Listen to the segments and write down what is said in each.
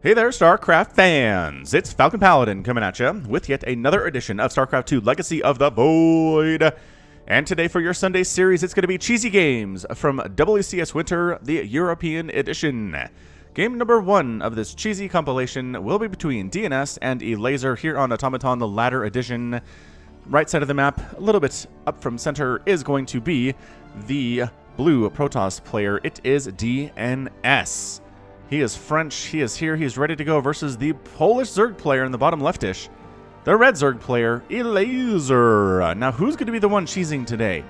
Hey there, StarCraft fans! It's Falcon Paladin coming at you with yet another edition of StarCraft 2 Legacy of the Void. And today for your Sunday series, it's going to be Cheesy Games from WCS Winter, the European Edition. Game number 1 of this cheesy compilation will be between DNS and Elaser here on Automaton, the latter edition. Right side of the map, a little bit up from center, is going to be the blue Protoss player. It is DNS. He is French, he is here, he's ready to go versus the Polish Zerg player in the bottom leftish. The red Zerg player, Elaser. Now, who's going to be the one cheesing today?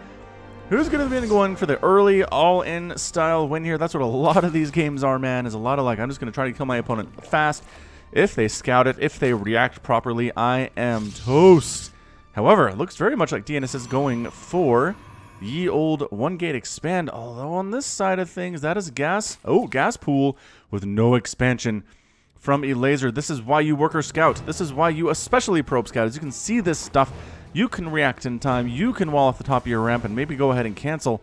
Who's going to be going for the early all-in style win here? That's what a lot of these games are, man. Is a lot of like, I'm just going to try to kill my opponent fast. If they scout it, if they react properly, I am toast. However, it looks very much like DNS is going for ye old one-gate expand, although on this side of things, that is gas. Oh, gas pool with no expansion from Elaser. This is why you worker scout. This is why you especially probe scout. As you can see this stuff, you can react in time. You can wall off the top of your ramp and maybe go ahead and cancel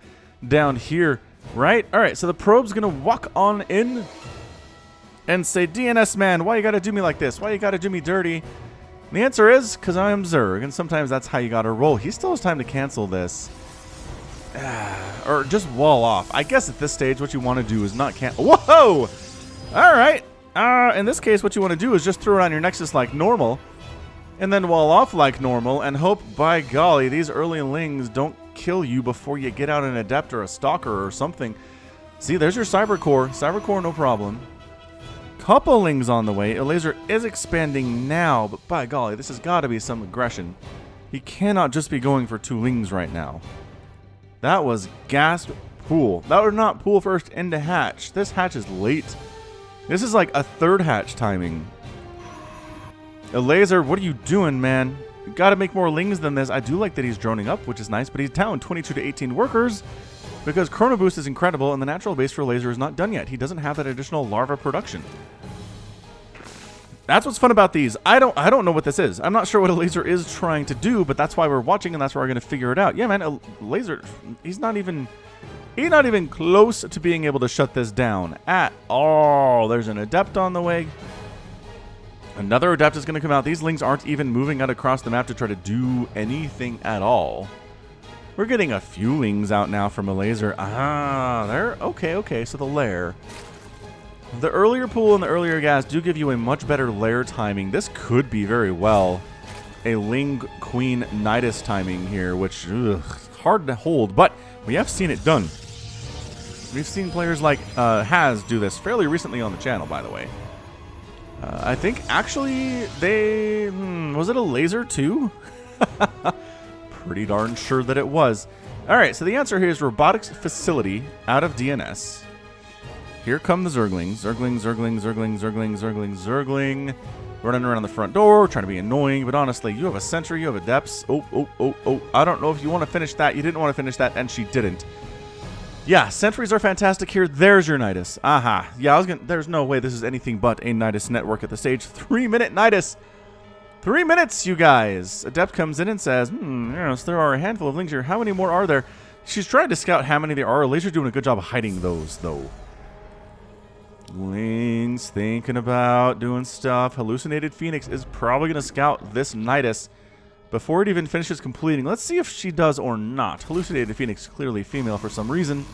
down here, right? All right, so the probe's going to walk on in and say, DNS man, why you got to do me like this? Why you got to do me dirty? And the answer is, because I am Zerg, and sometimes that's how you got to roll. He still has time to cancel this. Or just wall off. I guess at this stage, what you want to do is not Whoa! All right. In this case, what you want to do is just throw it on your Nexus like normal, and then wall off like normal, and hope, by golly, these early lings don't kill you before you get out an Adept or a Stalker or something. See, there's your Cyber Core. Cyber Core, no problem. Couple lings on the way. Elaser is expanding now, but by golly, this has got to be some aggression. He cannot just be going for 2 lings right now. That was gas pool. That was not pool first into hatch. This hatch is late. This is like a 3rd hatch timing. Elaser, what are you doing, man? You gotta make more lings than this. I do like that he's droning up, which is nice, but he's down 22 to 18 workers because Chrono Boost is incredible and the natural base for Elaser is not done yet. He doesn't have that additional larva production. That's what's fun about these. I don't know what this is. I'm not sure what Elaser is trying to do, but that's why we're watching and that's why we're going to figure it out. Yeah, man, Elaser, he's not even close to being able to shut this down at all. There's an Adept on the way. Another Adept is going to come out. These lings aren't even moving out across the map to try to do anything at all. We're getting a few lings out now from Elaser. Ah, there. Okay. So the lair. The earlier pool and the earlier gas do give you a much better lair timing. This could be very well a Ling Queen Nidus timing here, which is hard to hold, but we have seen it done. We've seen players like Haz do this fairly recently on the channel, by the way. I think actually they... was it a laser too? Pretty darn sure that it was. Alright, so the answer here is Robotics Facility out of DNS. Here come the Zerglings. Zergling. Running around the front door, trying to be annoying. But honestly, you have a Sentry, you have Adepts. Oh. I don't know if you want to finish that. You didn't want to finish that, and she didn't. Yeah, Sentries are fantastic here. There's your Nidus. Aha. Yeah, there's no way this is anything but a Nidus network at the stage. 3-minute Nidus. 3 minutes, you guys. Adept comes in and says, yes, there are a handful of lings here. How many more are there? She's trying to scout how many there are. Laser's doing a good job of hiding those, though. Lings thinking about doing stuff. Hallucinated Phoenix is probably going to scout this Nidus before it even finishes completing. Let's see if she does or not. Hallucinated Phoenix, clearly female for some reason.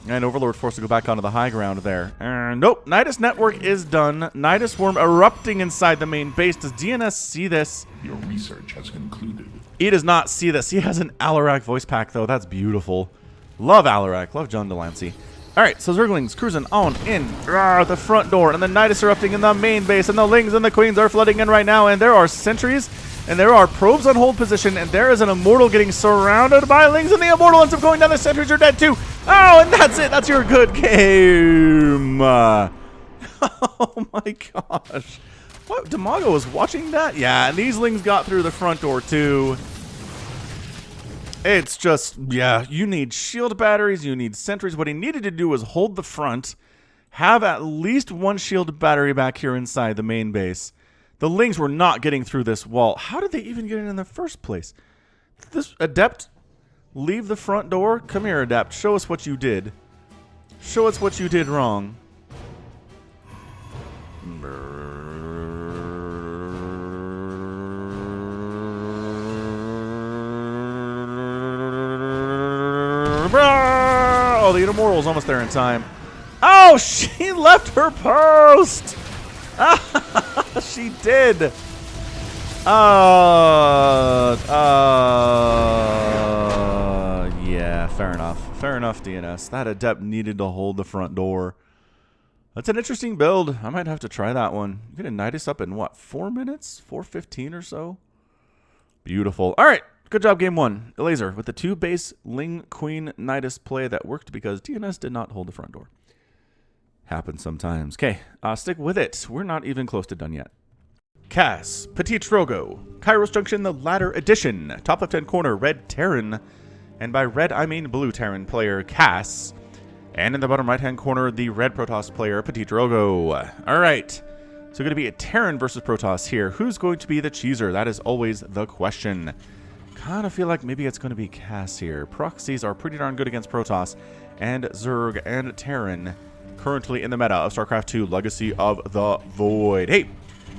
And Overlord forced to go back onto the high ground there. Nope, Nidus network is done. Nidus worm erupting inside the main base. Does DNS see this? Your research has concluded. He does not see this. He has an Alarak voice pack, though. That's beautiful. Love Alarak. Love John Delancey. Alright, so Zerglings cruising on in the front door, and the Nidus erupting in the main base, and the Lings and the Queens are flooding in right now, and there are sentries, and there are probes on hold position, and there is an Immortal getting surrounded by Lings, and the Immortal ends up going down. The sentries are dead too. Oh, and that's it. That's your good game. Oh my gosh. What? Demago was watching that? Yeah, and these Lings got through the front door too. It's just, yeah, you need shield batteries, you need sentries. What he needed to do was hold the front, have at least 1 shield battery back here inside the main base. The Lings were not getting through this wall. How did they even get in the first place? This Adept, leave the front door. Come here, Adept. Show us what you did. Show us what you did wrong. Oh, the Immortal's almost there in time. Oh, she left her post. She did. Yeah, fair enough. Fair enough, DNS. That adept needed to hold the front door. That's an interesting build. I might have to try that one. You get a Nidus up in what, 4 minutes? 4:15 or so? Beautiful. All right. Good job, game one. Laser with the 2 base Ling Queen Nidus play that worked because DNS did not hold the front door. Happens sometimes. Okay, stick with it. We're not even close to done yet. Cass, Petit Drogo, Kairos Junction, the Ladder Edition, top left-hand corner, Red Terran, and by red I mean blue Terran player Cass, and in the bottom right-hand corner, the red Protoss player Petit Drogo. All right, so going to be a Terran versus Protoss here. Who's going to be the cheeser? That is always the question. Kind of feel like maybe it's going to be Cass here. Proxies are pretty darn good against Protoss, and Zerg and Terran currently in the meta of StarCraft 2 Legacy of the Void. Hey,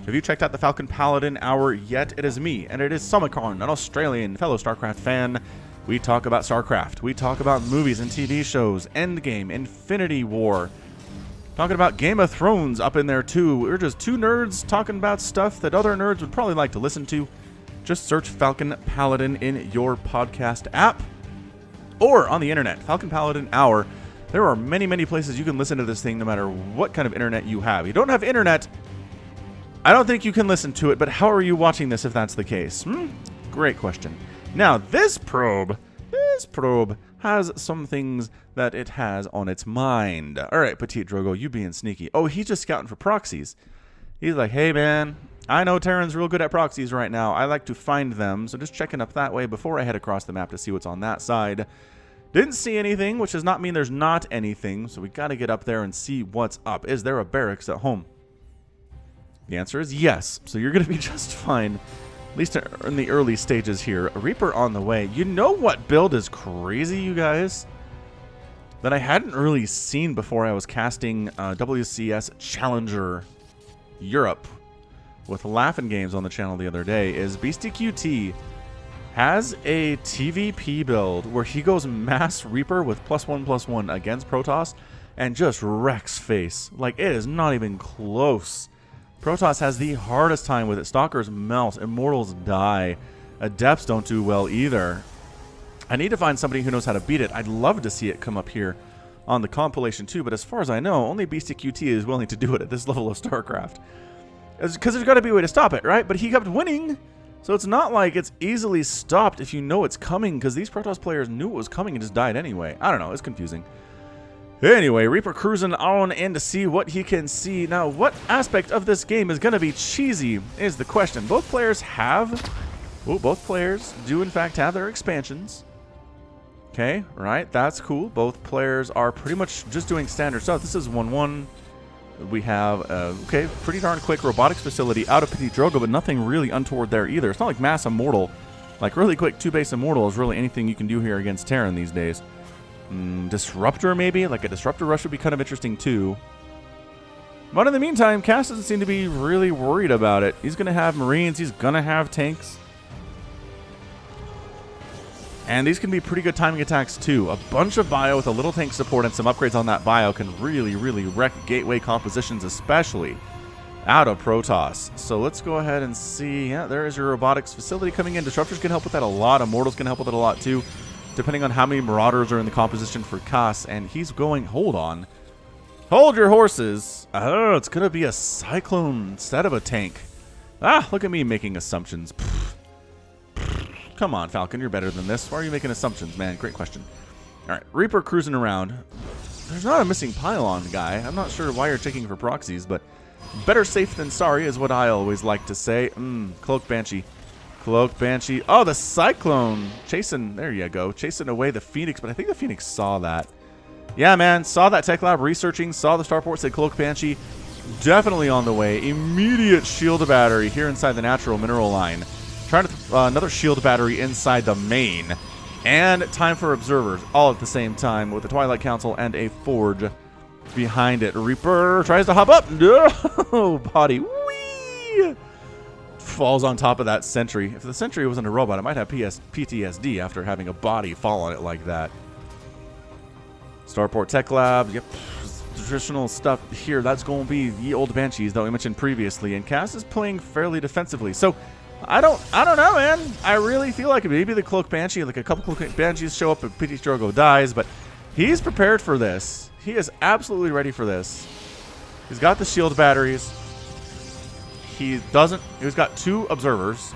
have you checked out the Falcon Paladin Hour yet? It is me, and it is Summicon, an Australian fellow StarCraft fan. We talk about StarCraft. We talk about movies and TV shows, Endgame, Infinity War. Talking about Game of Thrones up in there too. We're just 2 nerds talking about stuff that other nerds would probably like to listen to. Just search Falcon Paladin in your podcast app or on the internet. Falcon Paladin Hour. There are many, many places you can listen to this thing no matter what kind of internet you have. If you don't have internet, I don't think you can listen to it, but how are you watching this if that's the case? Great question. Now, this probe has some things that it has on its mind. All right, Petit Drogo, you being sneaky. Oh, he's just scouting for proxies. He's like, hey, man, I know Terran's real good at proxies right now. I like to find them, so just checking up that way before I head across the map to see what's on that side. Didn't see anything, which does not mean there's not anything, so we got to get up there and see what's up. Is there a barracks at home? The answer is yes, so you're going to be just fine, at least in the early stages here. A Reaper on the way. You know what build is crazy, you guys? That I hadn't really seen before I was casting WCS Challenger Europe with Laughing Games on the channel the other day is Beastie QT has a TVP build where he goes mass Reaper with +1/+1 against Protoss and just wrecks face. Like, it is not even close. Protoss has the hardest time with it. Stalkers melt. Immortals die. Adepts don't do well either. I need to find somebody who knows how to beat it. I'd love to see it come up here on the compilation too, but as far as I know, only Beastie QT is willing to do it at this level of StarCraft. Because there's got to be a way to stop it, right? But he kept winning. So it's not like it's easily stopped if you know it's coming, because these Protoss players knew it was coming and just died anyway. I don't know. It's confusing. Anyway, Reaper cruising on in to see what he can see. Now, what aspect of this game is going to be cheesy is the question. Both players do in fact have their expansions. Okay, right. That's cool. Both players are pretty much just doing standard stuff. This is 1-1. We have, okay, pretty darn quick robotics facility out of Petit Drogo, but nothing really untoward there either. It's not like Mass Immortal. Like, really quick 2-base Immortal is really anything you can do here against Terran these days. Disruptor, maybe? Like, a Disruptor Rush would be kind of interesting, too. But in the meantime, Cass doesn't seem to be really worried about it. He's going to have Marines. He's going to have tanks. And these can be pretty good timing attacks, too. A bunch of bio with a little tank support and some upgrades on that bio can really, really wreck gateway compositions, especially out of Protoss. So let's go ahead and see. Yeah, there is your robotics facility coming in. Disruptors can help with that a lot. Immortals can help with it a lot, too, depending on how many Marauders are in the composition for Cass. And he's going, hold on. Hold your horses. Oh, it's going to be a Cyclone instead of a tank. Ah, look at me making assumptions. Pfft. Come on, Falcon, you're better than this. Why are you making assumptions, man? Great question. All right, Reaper cruising around. There's not a missing pylon guy. I'm not sure why you're checking for proxies, but better safe than sorry is what I always like to say. Cloak Banshee. Cloak Banshee. Oh, the Cyclone. Chasing, there you go. Chasing away the Phoenix, but I think the Phoenix saw that. Yeah, man, saw that tech lab researching, saw the starport, said Cloak Banshee. Definitely on the way. Immediate shield battery here inside the natural mineral line. Trying to another shield battery inside the main. And time for observers all at the same time with the Twilight Council and a Forge behind it. Reaper tries to hop up. No! Body. Whee! Falls on top of that sentry. If the sentry wasn't a robot, it might have PTSD after having a body fall on it like that. Starport Tech Lab. Yep. Traditional stuff here. That's going to be the old Banshees that we mentioned previously. And Cass is playing fairly defensively. So, I don't know, man. I really feel like maybe the Cloak Banshee, like a couple Cloak Banshees show up and Petit Drogo dies, but he's prepared for this. He is absolutely ready for this. He's got the shield batteries. He's got 2 observers.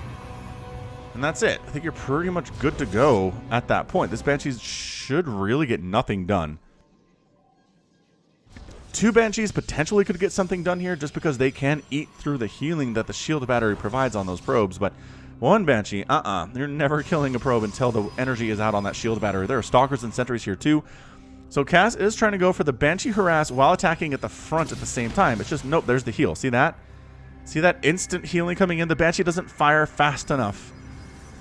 And that's it. I think you're pretty much good to go at that point. This Banshee should really get nothing done. 2 Banshees potentially could get something done here just because they can eat through the healing that the shield battery provides on those probes. But 1 Banshee, you're never killing a probe until the energy is out on that shield battery. There are Stalkers and Sentries here too. So Cass is trying to go for the Banshee harass while attacking at the front at the same time. It's just, nope, there's the heal. See that? See that instant healing coming in? The Banshee doesn't fire fast enough.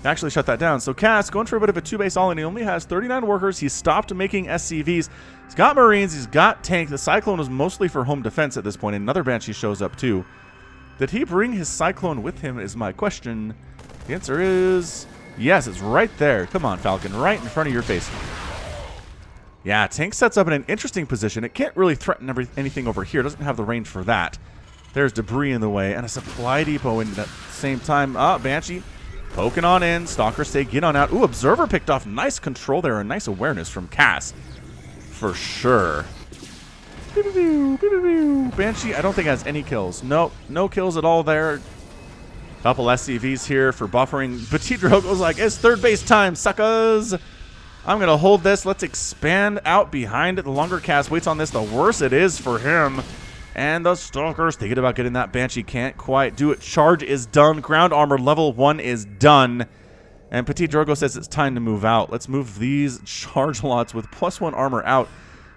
Actually shut that down. So Cass going for a bit of a 2-base all-in. He only has 39 workers. He's stopped making SCVs. He's got Marines. He's got tank. The Cyclone is mostly for home defense at this point. Another Banshee shows up too. Did he bring his Cyclone with him is my question. The answer is yes. It's right there. Come on, Falcon. Right in front of your face. Yeah, tank sets up in an interesting position. It can't really threaten anything over here. It doesn't have the range for that. There's debris in the way and a supply depot in at the same time. Banshee poking on in. Stalkers say get on out. Ooh, Observer picked off. Nice control there. A nice awareness from Cass. For sure. Banshee, I don't think has any kills. Nope, no kills at all there. Couple SCVs here for buffering. Petit Drogo's like, it's 3rd base time, suckers. I'm going to hold this. Let's expand out behind it. The longer Cass waits on this, the worse it is for him. And the Stalkers thinking about getting that Banshee. Can't quite do it. Charge is done. Ground armor level 1 is done. And Petit Drogo says it's time to move out. Let's move these charge lots with +1 armor out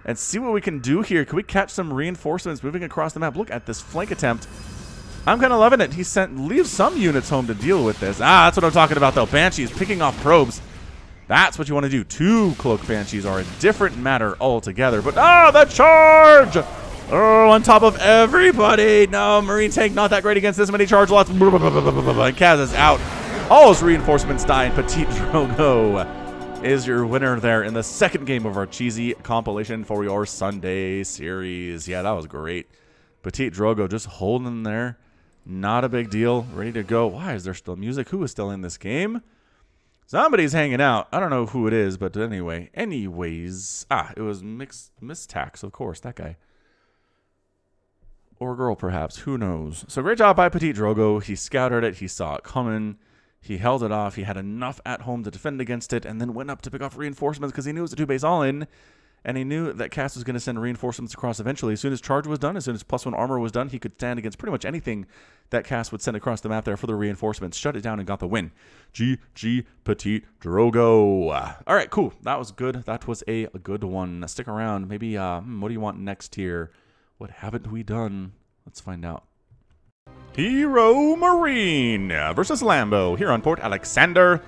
and see what we can do here. Can we catch some reinforcements moving across the map? Look at this flank attempt. I'm kind of loving it. He leaves some units home to deal with this. That's what I'm talking about, though. Banshees picking off probes. That's what you want to do. 2 Cloak Banshees are a different matter altogether. But, the charge! Oh, on top of everybody. No, Marine tank not that great against this many charge lots. And Kaz is out. All those reinforcements die, and Petit Drogo is your winner there in the 2nd game of our cheesy compilation for your Sunday series. Yeah, that was great. Petit Drogo just holding there. Not a big deal. Ready to go. Why is there still music? Who is still in this game? Somebody's hanging out. I don't know who it is, but anyway. Anyways. It was Mistax, of course. That guy. Or girl, perhaps. Who knows? So great job by Petit Drogo. He scouted it. He saw it coming. He held it off. He had enough at home to defend against it, and then went up to pick off reinforcements because he knew it was a 2-base all-in, and he knew that Cass was going to send reinforcements across eventually. As soon as charge was done, as soon as +1 armor was done, he could stand against pretty much anything that Cass would send across the map there for the reinforcements. Shut it down and got the win. GG Petit Drogo. All right, cool. That was good. That was a good one. Stick around. Maybe, what do you want next here? What haven't we done? Let's find out. Hero Marine versus Lambo here on Port Alexander.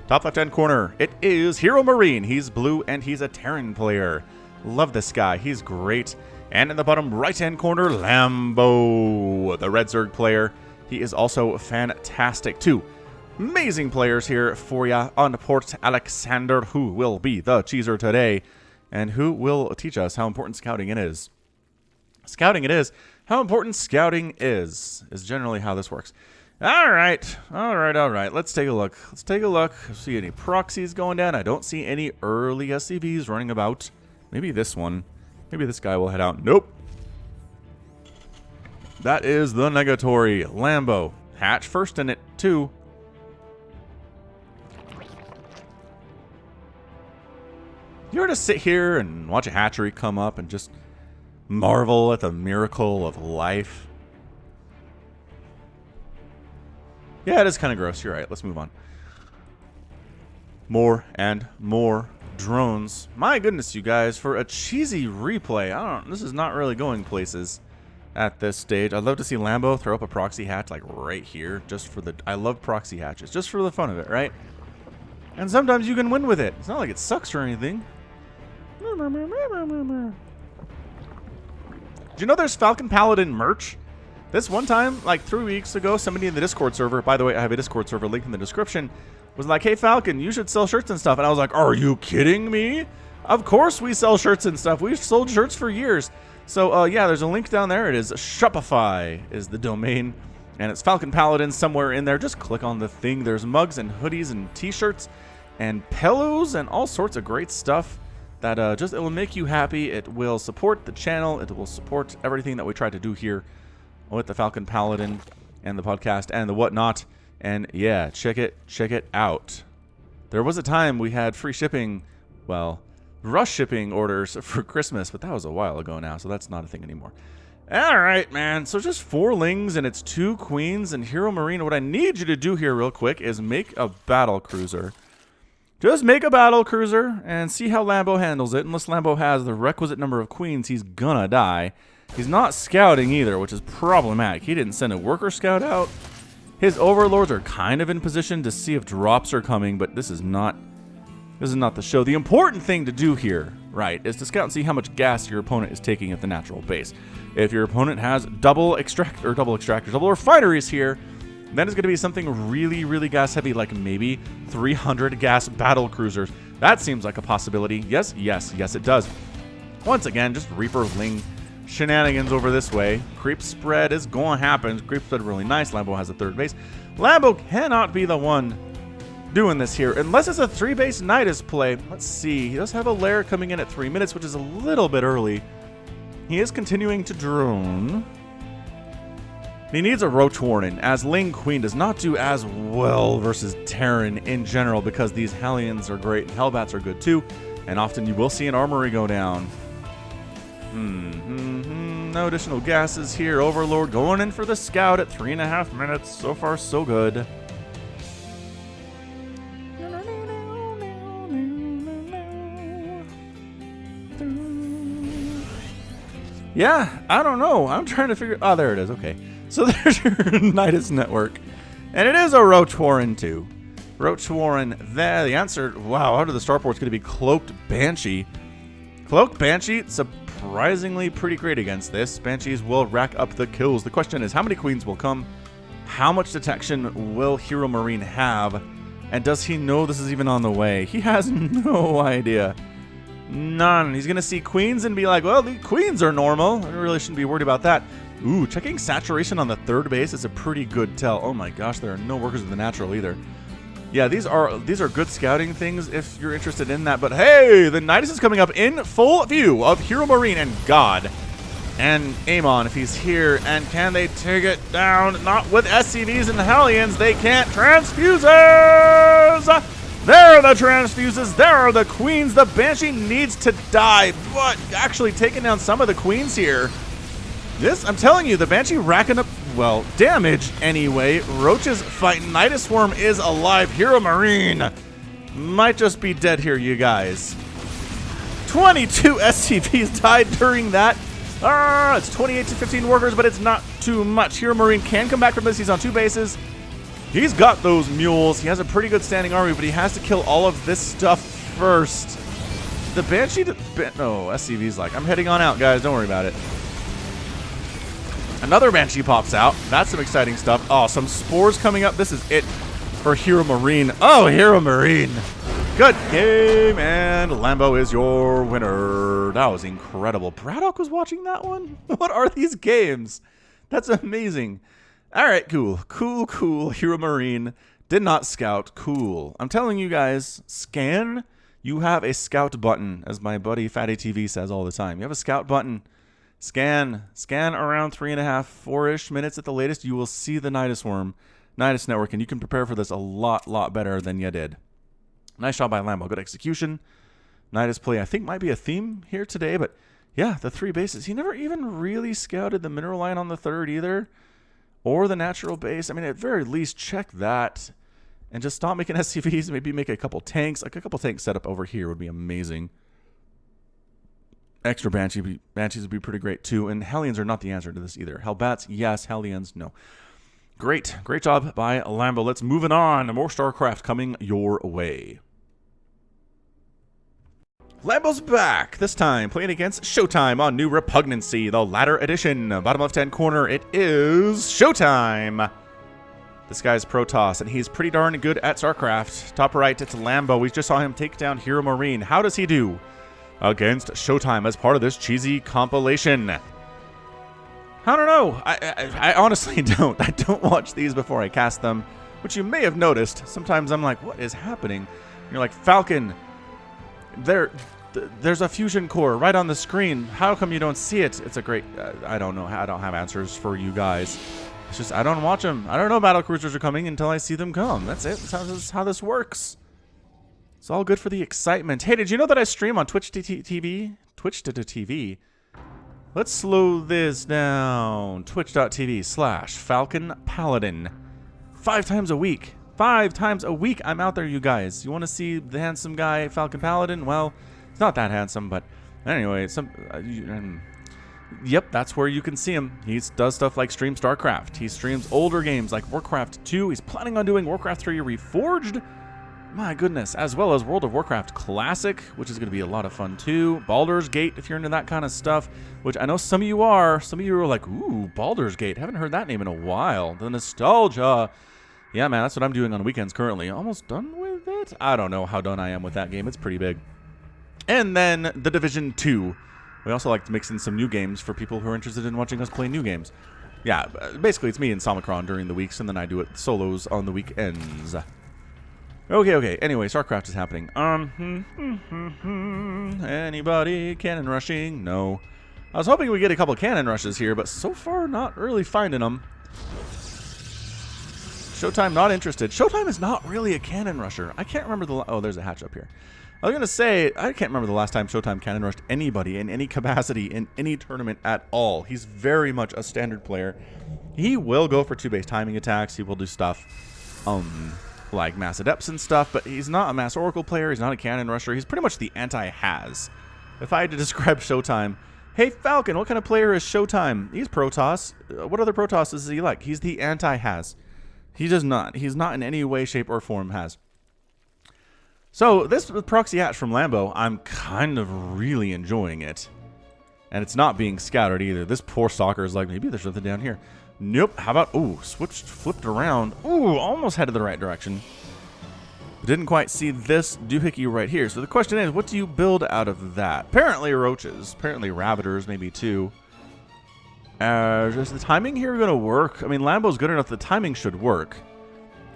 Top left-hand corner, it is Hero Marine. He's blue and he's a Terran player. Love this guy. He's great. And in the bottom right-hand corner, Lambo, the Red Zerg player. He is also fantastic too. Amazing players here for ya on Port Alexander, who will be the cheeser today and who will teach us how important scouting it is. How important scouting is generally how this works. All right. Let's take a look. See any proxies going down? I don't see any early SCVs running about. Maybe this one. Maybe this guy will head out. Nope. That is the negatory. Lambo. Hatch first in it, too. You ever just sit here and watch a hatchery come up and just marvel at the miracle of life? Yeah, it is kind of gross. You're right. Let's move on. More and more drones. My goodness, you guys, for a cheesy replay. This is not really going places at this stage. I'd love to see Lambo throw up a proxy hatch like right here just for the... I love proxy hatches just for the fun of it, right? And sometimes you can win with it. It's not like it sucks or anything. Do you know there's Falcon Paladin merch? This one time, like 3 weeks ago, somebody in the Discord server, by the way, I have a Discord server link in the description, was like, hey, Falcon, you should sell shirts and stuff. And I was like, are you kidding me? Of course we sell shirts and stuff. We've sold shirts for years. So, yeah, there's a link down there. It is Shopify is the domain. And it's Falcon Paladin somewhere in there. Just click on the thing. There's mugs and hoodies and t-shirts and pillows and all sorts of great stuff that it will make you happy. It will support the channel. It will support everything that we try to do here with the Falcon Paladin and the podcast and the whatnot. And yeah, check it out. There was a time we had free shipping, well, rush shipping orders for Christmas, but that was a while ago now, so that's not a thing anymore. All right, man. So just 4 lings and it's 2 queens and Hero Marine. What I need you to do here real quick is make a battle cruiser. Just make a battle cruiser and see how Lambo handles it. Unless Lambo has the requisite number of queens, he's gonna die. He's not scouting either, which is problematic. He didn't send a worker scout out. His overlords are kind of in position to see if drops are coming, but this is not the show. The important thing to do here, right, is to scout and see how much gas your opponent is taking at the natural base. If your opponent has double refineries here, then it's going to be something really, really gas heavy, like maybe 300 gas battle cruisers. That seems like a possibility. Yes, it does. Once again, just Reaper Ling shenanigans over this way. Creep spread is going to happen. Creep spread really nice. Lambo has a 3rd base. Lambo cannot be the one doing this here unless it's a 3-base Nidus play. Let's see. He does have a lair coming in at 3 minutes, which is a little bit early. He is continuing to drone. He needs a Roach Warden, as Ling Queen does not do as well versus Terran in general because these Hellions are great and Hellbats are good too, and often you will see an armory go down. No additional gases here. Overlord going in for the scout at 3.5 minutes. So far, so good. Yeah, I don't know. I'm trying to figure... Oh, there it is. Okay. So there's your Nidus network. And it is a Roach Warren, too. Roach Warren there. The answer... Wow, out of the starport's going to be Cloaked Banshee. Cloaked Banshee, surprisingly pretty great against this. Banshees will rack up the kills. The question is, how many queens will come? How much detection will Hero Marine have? And does he know this is even on the way? He has no idea. None. He's going to see queens and be like, well, the queens are normal. I really shouldn't be worried about that. Ooh, checking saturation on the 3rd base is a pretty good tell. Oh my gosh, there are no workers of the natural either. Yeah, these are good scouting things if you're interested in that. But hey, the Nidus is coming up in full view of Hero Marine and God. And Amon, if he's here. And can they take it down? Not with SCVs and Hellions. They can't. Transfusers! There are the transfuses. There are the queens. The Banshee needs to die. But actually taking down some of the queens here. This, I'm telling you, the Banshee racking up, well, damage anyway. Roach is fighting. Nidus Worm is alive. Hero Marine might just be dead here, you guys. 22 SCVs died during that. It's 28 to 15 workers, but it's not too much. Hero Marine can come back from this. He's on 2 bases. He's got those mules. He has a pretty good standing army, but he has to kill all of this stuff first. The Banshee... No, SCV's like, I'm heading on out, guys. Don't worry about it. Another Banshee pops out. That's some exciting stuff. Oh, some spores coming up. This is it for Hero Marine. Oh, Hero Marine. Good game, and Lambo is your winner. That was incredible. Braddock was watching that one? What are these games? That's amazing. All right, cool. Cool. Hero Marine did not scout. Cool. I'm telling you guys, scan. You have a scout button, as my buddy Fatty TV says all the time. You have a scout button. Scan around 3.5, 4-ish minutes at the latest. You will see the Nidus Network, and you can prepare for this a lot better than you did. Nice job by Lambo. Good execution. Nidus play, I think, might be a theme here today, but yeah, the 3 bases. He never even really scouted the mineral line on the 3rd either, or the natural base. I mean, at very least, check that, and just stop making SCVs. Maybe make a couple tanks. Like a couple tanks set up over here would be amazing. Extra Banshees would be pretty great too, and Hellions are not the answer to this either. Hellbats, yes. Hellions, no. Great job by Lambo. Let's move it on. More StarCraft coming your way. Lambo's back, this time playing against Showtime on New Repugnancy, the ladder edition. Bottom left-hand corner, it is Showtime. This guy's Protoss, and he's pretty darn good at StarCraft. Top right, it's Lambo. We just saw him take down Hero Marine. How does he do against Showtime as part of this cheesy compilation? I don't know. I honestly don't. I don't watch these before I cast them, which you may have noticed. Sometimes I'm like, what is happening? And you're like, Falcon, there's a fusion core right on the screen. How come you don't see it? It's a great, I don't know. I don't have answers for you guys. It's just, I don't watch them. I don't know battle cruisers are coming until I see them come. That's it. That's how this works. It's all good for the excitement. Hey, did you know that I stream on Twitch TV? Twitch.tv. Let's slow this down. Twitch.tv/Falcon Paladin. 5 times a week. 5 times a week I'm out there, you guys. You want to see the handsome guy, Falcon Paladin? Well, he's not that handsome, but anyway, yep, that's where you can see him. He does stuff like stream StarCraft. He streams older games like Warcraft 2. He's planning on doing Warcraft 3 Reforged. My goodness, as well as World of Warcraft Classic, which is going to be a lot of fun too. Baldur's Gate, if you're into that kind of stuff, which I know some of you are. Some of you are like, ooh, Baldur's Gate. Haven't heard that name in a while. The nostalgia. Yeah, man, that's what I'm doing on weekends currently. Almost done with it? I don't know how done I am with that game. It's pretty big. And then The Division 2. We also like to mix in some new games for people who are interested in watching us play new games. Yeah, basically it's me and Samacron during the weeks, and then I do it solos on the weekends. Okay. Anyway, StarCraft is happening. Anybody cannon rushing? No. I was hoping we'd get a couple cannon rushes here, but so far not really finding them. Showtime not interested. Showtime is not really a cannon rusher. I can't remember the... Oh, there's a hatch up here. I was going to say, I can't remember the last time Showtime cannon rushed anybody in any capacity in any tournament at all. He's very much a standard player. He will go for 2-base timing attacks. He will do stuff like Mass Adepts and stuff, but he's not a Mass Oracle player. He's not a cannon rusher. He's pretty much the anti-Haz. If I had to describe Showtime, hey, Falcon, what kind of player is Showtime? He's Protoss. What other Protoss is he like? He's the anti-Haz. He does not. He's not in any way, shape, or form Haz. So, this proxy hatch from Lambo, I'm kind of really enjoying it. And it's not being scouted either. This poor stalker is like, maybe there's something down here. Nope. How about, ooh, flipped around. Ooh, almost headed the right direction. Didn't quite see this doohickey right here. So the question is, what do you build out of that? Apparently roaches. Apparently rabbiters, maybe too. Is the timing here going to work? I mean, Lambo's good enough. The timing should work.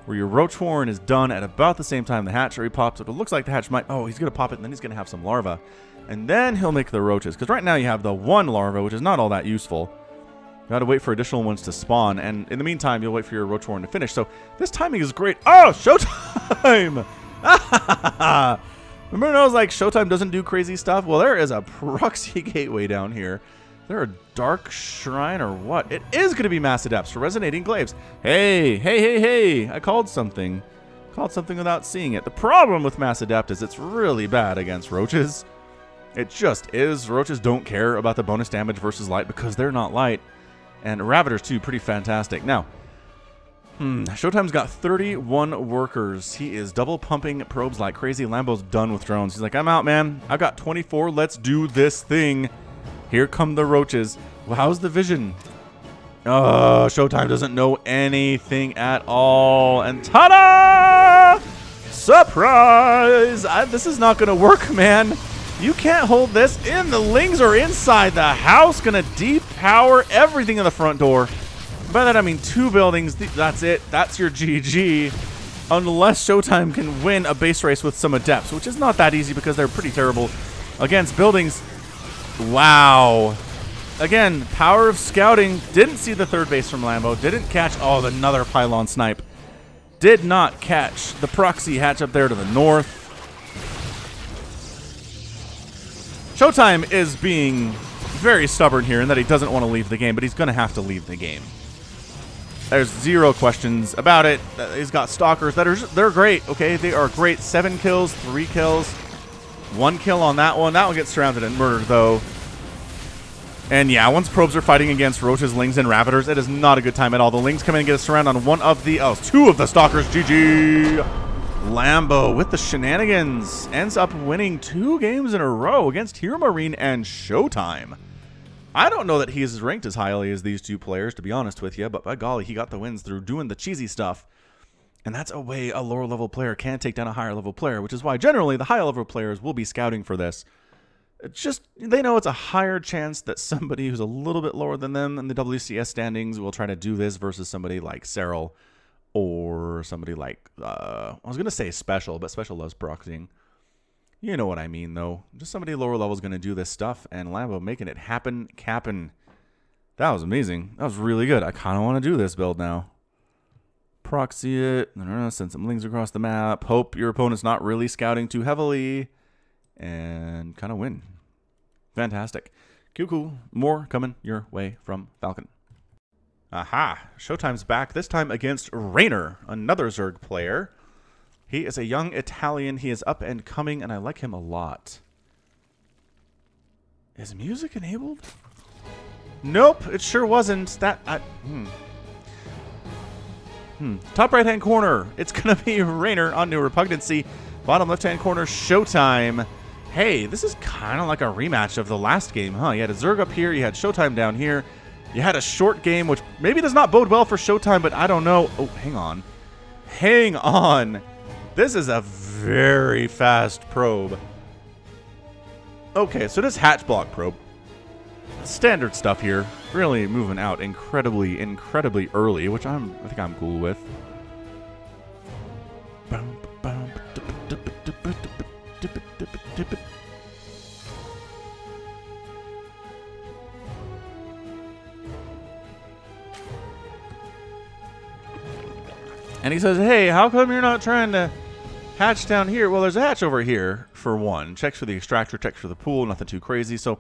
Where your roach warren is done at about the same time the hatchery pops up. It looks like the hatch might... Oh, he's going to pop it, and then he's going to have some larvae. And then he'll make the roaches. Because right now you have the one larva, which is not all that useful. You got to wait for additional ones to spawn. And in the meantime, you'll wait for your roach warren to finish. So this timing is great. Oh, Showtime! Remember when I was like, Showtime doesn't do crazy stuff? Well, there is a proxy gateway down here. Is there a dark shrine or what? It is going to be Mass Adepts for Resonating Glaives. Hey. I called something. Called something without seeing it. The problem with Mass Adept is it's really bad against roaches. It just is. Roaches don't care about the bonus damage versus light because they're not light. And Ravagers, too, pretty fantastic. Now, Showtime's got 31 workers. He is double pumping probes like crazy. Lambo's done with drones. He's like, I'm out, man. I've got 24. Let's do this thing. Here come the roaches. Well, how's the vision? Oh, Showtime doesn't know anything at all. And ta-da! Surprise! This is not going to work, man. You can't hold this in. The lings are inside the house. Going to depower everything in the front door. By that, I mean 2 buildings. That's it. That's your GG. Unless Showtime can win a base race with some Adepts, which is not that easy because they're pretty terrible against buildings. Wow. Again, power of scouting. Didn't see the 3rd base from Lambo. Didn't catch... Oh, another pylon snipe. Did not catch the proxy hatch up there to the north. Showtime is being very stubborn here in that he doesn't want to leave the game, but he's going to have to leave the game. There's 0 questions about it. He's got stalkers that they're great, okay? They are great. 7 kills, 3 kills. 1 kill on that one. That one gets surrounded and murdered, though. And yeah, once probes are fighting against roaches, lings, and ravagers, it is not a good time at all. The lings come in and get a surround on 2 of the stalkers. GG. Lambo with the shenanigans ends up winning 2 games in a row against Hero Marine and Showtime. I don't know that he's ranked as highly as these 2 players, to be honest with you, but by golly, he got the wins through doing the cheesy stuff. And that's a way a lower level player can take down a higher level player, which is why generally the higher level players will be scouting for this. It's just, they know it's a higher chance that somebody who's a little bit lower than them in the WCS standings will try to do this versus somebody like Serral or somebody like, I was going to say Special, but Special loves proxying. You know what I mean, though. Just somebody lower level is going to do this stuff, and Lambo making it happen, capping. That was amazing. That was really good. I kind of want to do this build now. Proxy it, send some links across the map, hope your opponent's not really scouting too heavily, and kind of win. Fantastic. Cool. More coming your way from Falcon. Aha. Showtime's back, this time against Raynor, another Zerg player. He is a young Italian. He is up and coming, and I like him a lot. Is music enabled? Nope, it sure wasn't. Top right-hand corner, it's going to be Raynor on New Repugnancy. Bottom left-hand corner, Showtime. Hey, this is kind of like a rematch of the last game, huh? You had a Zerg up here, you had Showtime down here. You had a short game, which maybe does not bode well for Showtime, but I don't know. Oh, hang on. Hang on. This is a very fast probe. Okay, so this hatch block probe. Standard stuff here. Really moving out incredibly early, which I think I'm cool with. And he says, hey, how come you're not trying to hatch down here? Well, there's a hatch over here, for one. Checks for the extractor, checks for the pool, nothing too crazy. So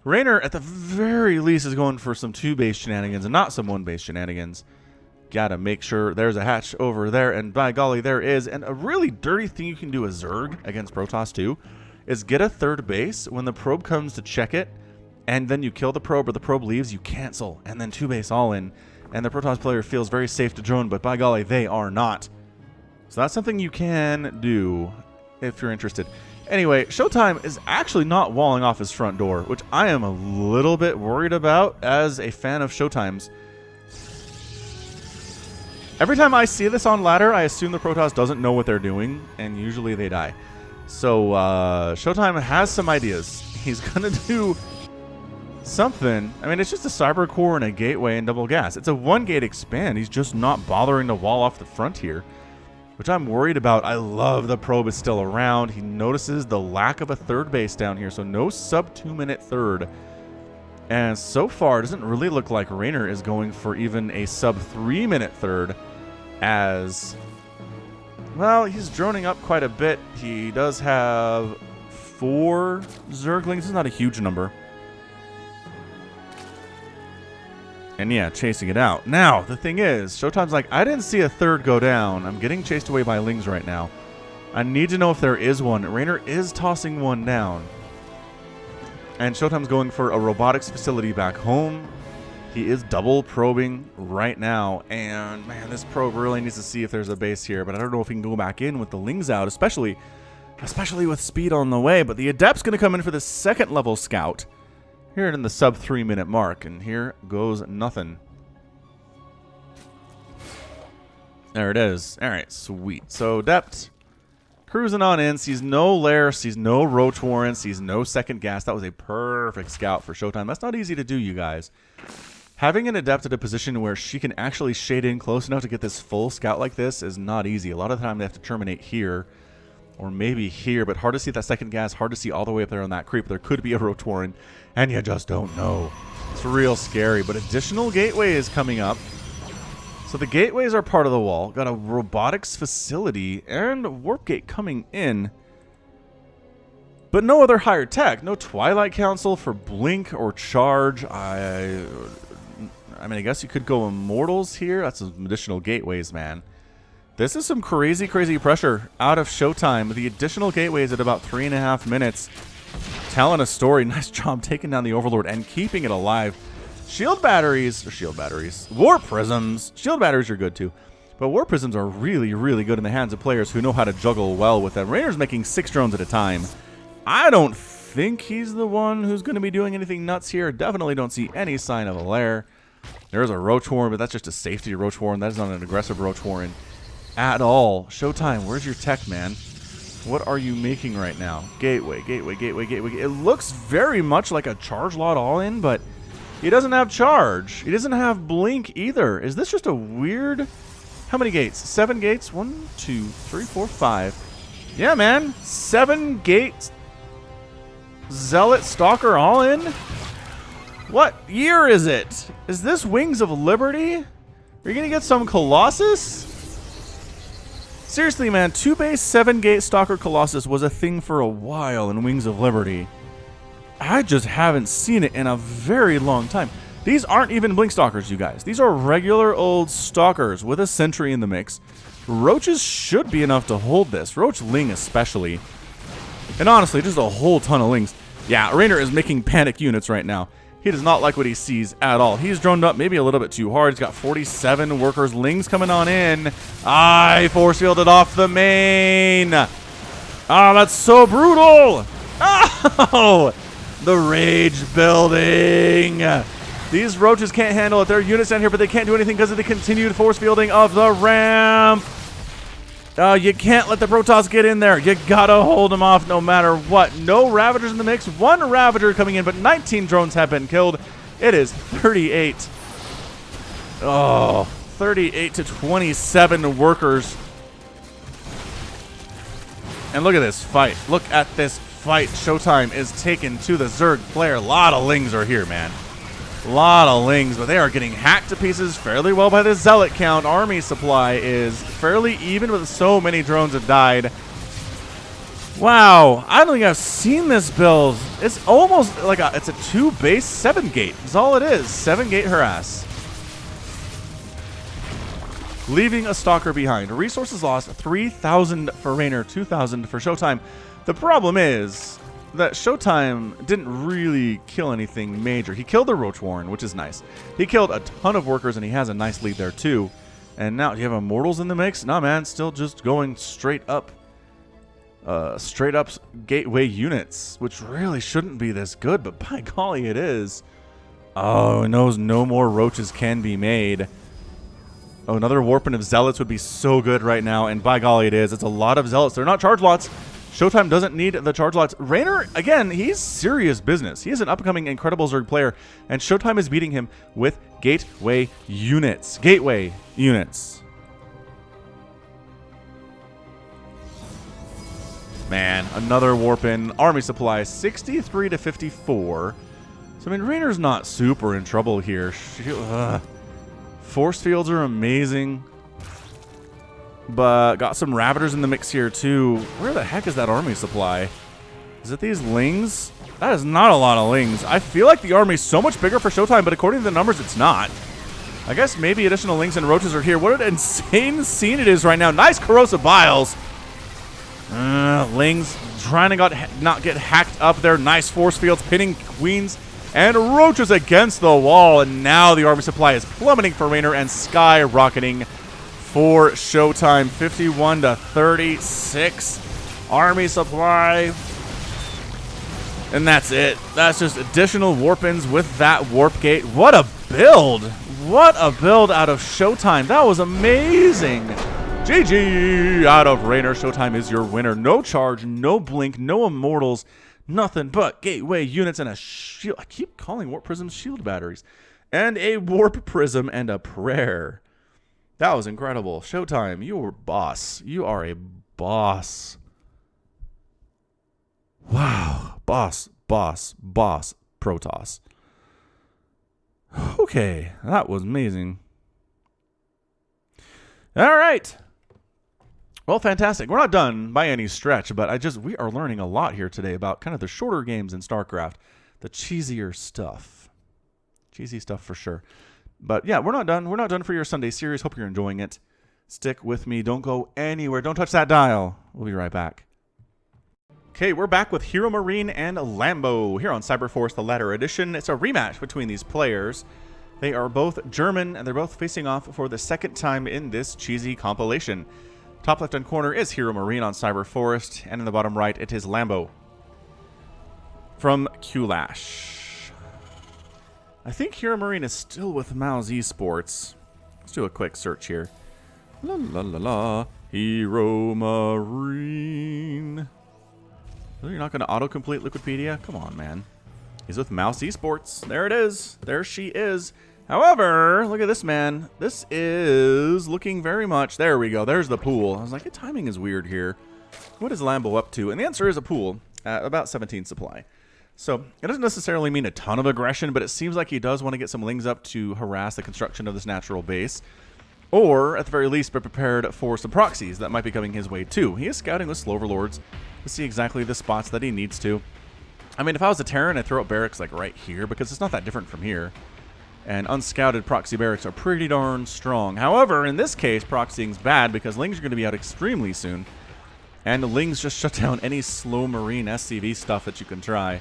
Raynor, at the very least, is going for some 2-base shenanigans and not some 1-base shenanigans. Gotta make sure there's a hatch over there, and by golly, there is. And a really dirty thing you can do as Zerg against Protoss too is get a 3rd base. When the probe comes to check it, and then you kill the probe or the probe leaves, you cancel, and then 2-base all in. And the Protoss player feels very safe to drone, but by golly, they are not. So that's something you can do if you're interested. Anyway, Showtime is actually not walling off his front door, which I am a little bit worried about as a fan of Showtime's. Every time I see this on ladder, I assume the Protoss doesn't know what they're doing, and usually they die. So Showtime has some ideas. He's going to do something. I mean, it's just a cyber core and a gateway and double gas. It's a 1-gate expand. He's just not bothering to wall off the front here, which I'm worried about. I love the probe is still around. He notices the lack of a 3rd base down here, so no sub 2-minute 3rd. And so far, it doesn't really look like Raynor is going for even a sub 3-minute 3rd, as, well, he's droning up quite a bit. He does have 4 Zerglings. This is not a huge number. And yeah, chasing it out. Now, the thing is, Showtime's like, I didn't see a 3rd go down. I'm getting chased away by Lings right now. I need to know if there is one. Raynor is tossing one down. And Showtime's going for a robotics facility back home. He is double probing right now. And man, this probe really needs to see if there's a base here. But I don't know if he can go back in with the Lings out, especially with speed on the way. But the Adept's going to come in for the 2nd level scout. Here in the sub 3-minute mark, and here goes nothing. There it is. All right, sweet. So Adept cruising on in, sees no lair, sees no roach warren, sees no 2nd gas. That was a perfect scout for Showtime. That's not easy to do, you guys. Having an Adept at a position where she can actually shade in close enough to get this full scout like this is not easy. A lot of the time they have to terminate here, or maybe here, but hard to see that 2nd gas, hard to see all the way up there on that creep. There could be a roach warren, and you just don't know. It's real scary, but additional gateway is coming up. So the gateways are part of the wall. Got a robotics facility and a warp gate coming in, but no other higher tech. No Twilight Council for blink or charge. I mean, I guess you could go Immortals here. That's some additional gateways, man. This is some crazy pressure out of Showtime. The additional gateways at about 3.5 minutes. Telling a story. Nice job taking down the Overlord and keeping it alive. Shield batteries. Warp prisms. Shield batteries are good too. But Warp Prisms are really, really good in the hands of players who know how to juggle well with them. Raynor's making 6 drones at a time. I don't think he's the one who's going to be doing anything nuts here. Definitely don't see any sign of a lair. There's a Roach Warren, but that's just a safety Roach Warren. That is not an aggressive Roach Warren at all. Showtime, where's your tech, man? What are you making right now? Gateway, gateway, gateway, gateway. It looks very much like a charge lot all-in, but he doesn't have charge. He doesn't have blink either. Is this just a weird... How many gates? 7 gates? 1, 2, 3, 4, 5. Yeah, man. 7 gates. Zealot, Stalker, all in? What year is it? Is this Wings of Liberty? Are you going to get some Colossus? Seriously, man. 2 base, 7 gate Stalker Colossus was a thing for a while in Wings of Liberty. I just haven't seen it in a very long time. These aren't even Blink Stalkers, you guys. These are regular old Stalkers with a Sentry in the mix. Roaches should be enough to hold this. Roach Ling especially. And honestly, just a whole ton of Lings. Yeah, Raynor is making panic units right now. He does not like what he sees at all. He's droned up maybe a little bit too hard. He's got 47 workers. Lings coming on in. He force fielded off the main. That's so brutal. Oh, the rage building. These roaches can't handle it. There are units down here, but they can't do anything because of the continued force fielding of the ramp. You can't let the Protoss get in there. You gotta hold them off no matter what. No Ravagers in the mix. 1 Ravager coming in, but 19 drones have been killed. It is 38. 38 to 27 workers. And look at this fight. Look at this fight. Showtime is taken to the Zerg player. A lot of Lings are here, man. A lot of Lings, but they are getting hacked to pieces fairly well by the Zealot count. Army supply is fairly even, but so many drones have died. Wow, I don't think I've seen this build. It's almost like it's a 2 base 7 gate. That's all it is. 7 gate harass. Leaving a Stalker behind. Resources lost, 3,000 for Raynor, 2,000 for Showtime. The problem is that Showtime didn't really kill anything major. He killed the Roach Warren, which is nice. He killed a ton of workers, and he has a nice lead there, too. And now, do you have Immortals in the mix? No, man. Still just going straight up gateway units, which really shouldn't be this good, but by golly, it is. Oh, it knows no more Roaches can be made. Oh, another Warping of Zealots would be so good right now, and by golly, it is. It's a lot of Zealots. They're not charge lots. Showtime doesn't need the charge lots. Raynor, again, he's serious business. He is an upcoming incredible Zerg player, and Showtime is beating him with gateway units. Gateway units. Man, another warp-in. Army supply, 63 to 54. So, I mean, Raynor's not super in trouble here. Force fields are amazing. But got some Ravagers in the mix here, too. Where the heck is that army supply? Is it these Lings? That is not a lot of Lings. I feel like the army is so much bigger for Showtime, but according to the numbers, it's not. I guess maybe additional Lings and Roaches are here. What an insane scene it is right now. Nice Corrosive Biles. Lings trying to not get hacked up there. Nice force fields, pinning Queens and Roaches against the wall. And now the army supply is plummeting for Raynor and skyrocketing for Showtime. 51 to 36. Army supply. And that's it. That's just additional warp-ins with that warp gate. What a build. What a build out of Showtime. That was amazing. GG out of Raynor. Showtime is your winner. No charge, no blink, no immortals, nothing but gateway units and a shield. I keep calling warp prisms shield batteries. And a warp prism and a prayer. That was incredible. Showtime, you were boss. You are a boss. Wow. Boss, boss, boss, Protoss. Okay, that was amazing. All right. Well, fantastic. We're not done by any stretch, but we are learning a lot here today about kind of the shorter games in StarCraft, the cheesier stuff. Cheesy stuff for sure. But yeah, we're not done. We're not done for your Sunday series. Hope you're enjoying it. Stick with me. Don't go anywhere. Don't touch that dial. We'll be right back. Okay, we're back with Hero Marine and Lambo here on Cyberforce, the Ladder Edition. It's a rematch between these players. They are both German, and they're both facing off for the second time in this cheesy compilation. Top left-hand corner is Hero Marine on Cyber Forest, and in the bottom right, it is Lambo from Q-Lash. I think Hero Marine is still with Mao's Esports. Let's do a quick search here. La la la la. Hero Marine. You're not going to autocomplete Wikipedia? Come on, man. He's with Mouse Esports. There it is. There she is. However, look at this, man. This is looking very much... There we go. There's the pool. I was like, the timing is weird here. What is Lambo up to? And the answer is a pool. About 17 supply. So, it doesn't necessarily mean a ton of aggression, but it seems like he does want to get some lings up to harass the construction of this natural base. Or, at the very least, be prepared for some proxies that might be coming his way, too. He is scouting with Slow Overlords to see exactly the spots that he needs to. I mean, if I was a Terran, I'd throw up barracks like right here, because it's not that different from here. And unscouted proxy barracks are pretty darn strong. However, in this case, proxying's bad because Lings are going to be out extremely soon. And the Lings just shut down any slow marine SCV stuff that you can try.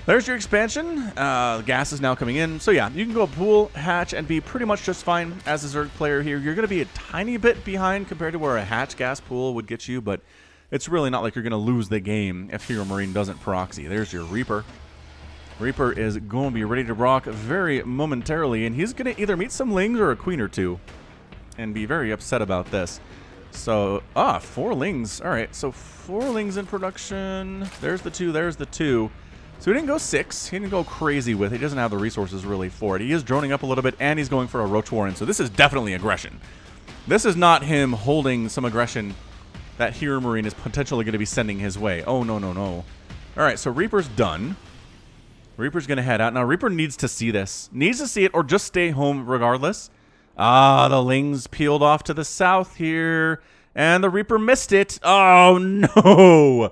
There's your expansion. Gas is now coming in. So yeah, you can go pool, hatch, and be pretty much just fine as a Zerg player here. You're going to be a tiny bit behind compared to where a hatch gas pool would get you, but it's really not like you're going to lose the game if Hero Marine doesn't proxy. There's your Reaper. Reaper is going to be ready to rock very momentarily, and he's going to either meet some Lings or a Queen or two and be very upset about this. So, 4 Lings. All right, so 4 Lings in production. There's the 2, there's the 2. So he didn't go 6. He didn't go crazy with it. He doesn't have the resources really for it. He is droning up a little bit, and he's going for a Roach Warren. So this is definitely aggression. This is not him holding some aggression that Hero Marine is potentially going to be sending his way. Oh, no, no, no. All right, so Reaper's done. Reaper's going to head out. Now, Reaper needs to see this. Needs to see it or just stay home regardless. The Lings peeled off to the south here. And the Reaper missed it. Oh, no.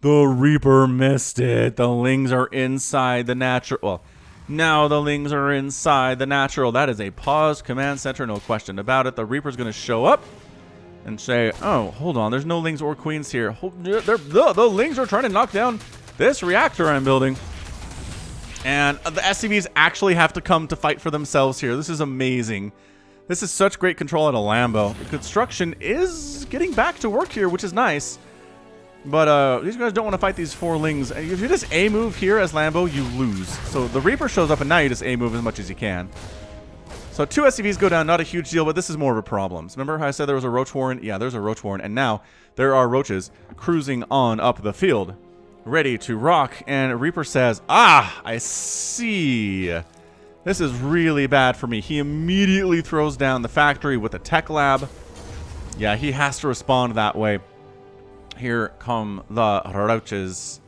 The Reaper missed it. The Lings are inside the natural. Well, now the Lings are inside the natural. That is a paused command center. No question about it. The Reaper's going to show up and say, oh, hold on. There's no Lings or Queens here. The Lings are trying to knock down this reactor I'm building. And the SCVs actually have to come to fight for themselves here. This is amazing. This is such great control at a Lambo. The construction is getting back to work here, which is nice. But these guys don't want to fight these 4 Lings. If you just A-move here as Lambo, you lose. So the Reaper shows up, and now you just A-move as much as you can. So 2 SCVs go down, not a huge deal, but this is more of a problem. Remember how I said there was a Roach Warren? Yeah, there's a Roach Warren, and now there are Roaches cruising on up the field, ready to rock, and Reaper says, I see. This is really bad for me. He immediately throws down the factory with a tech lab. Yeah, he has to respond that way. Here come the Roaches.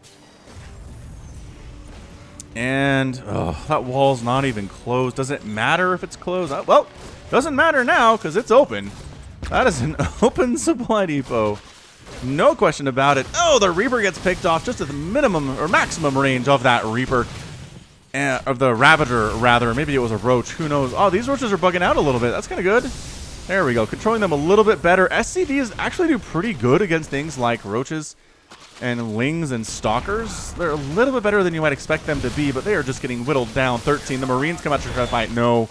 And, that wall's not even closed. Does it matter if it's closed? Well, doesn't matter now because it's open. That is an open supply depot. No question about it. Oh, the Reaper gets picked off just at the minimum or maximum range of that Reaper. Of the Ravager, rather. Maybe it was a Roach. Who knows? Oh, these Roaches are bugging out a little bit. That's kind of good. There we go. Controlling them a little bit better. SCVs actually do pretty good against things like Roaches and Lings and Stalkers. They're a little bit better than you might expect them to be, but they are just getting whittled down. 13. The Marines come out to try to fight. No.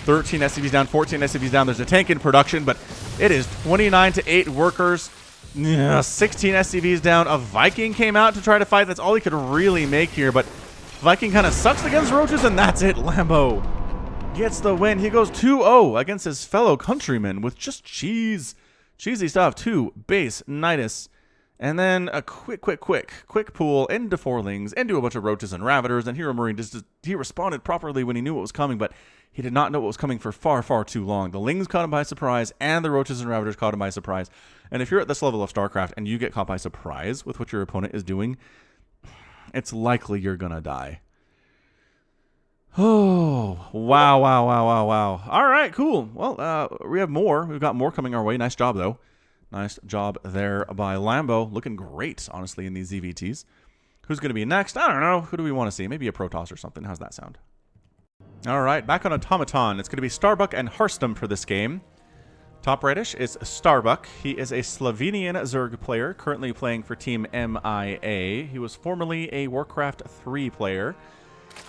13 SCVs down. 14 SCVs down. There's a tank in production, but it is 29-8 workers. 16 SCVs down. A Viking came out to try to fight. That's all he could really make here, but Viking kind of sucks against Roaches, and that's it. Lambo gets the win. He goes 2-0 against his fellow countrymen with just cheesy stuff. 2 base Nidus. And then a quick pool into 4 Lings, into a bunch of Roaches and Ravagers, and Hero Marine he responded properly when he knew what was coming, but he did not know what was coming for far, far too long. The Lings caught him by surprise, and the Roaches and Ravagers caught him by surprise. And if you're at this level of StarCraft and you get caught by surprise with what your opponent is doing, it's likely you're gonna die. Oh, wow. All right, cool. Well, we have more. We've got more coming our way. Nice job, though. Nice job there by Lambo. Looking great, honestly, in these ZVTs. Who's going to be next? I don't know. Who do we want to see? Maybe a Protoss or something. How's that sound? All right, back on Automaton. It's going to be Starbuck and Harstem for this game. Top rightish is Starbuck. He is a Slovenian Zerg player, currently playing for Team MIA. He was formerly a Warcraft 3 player.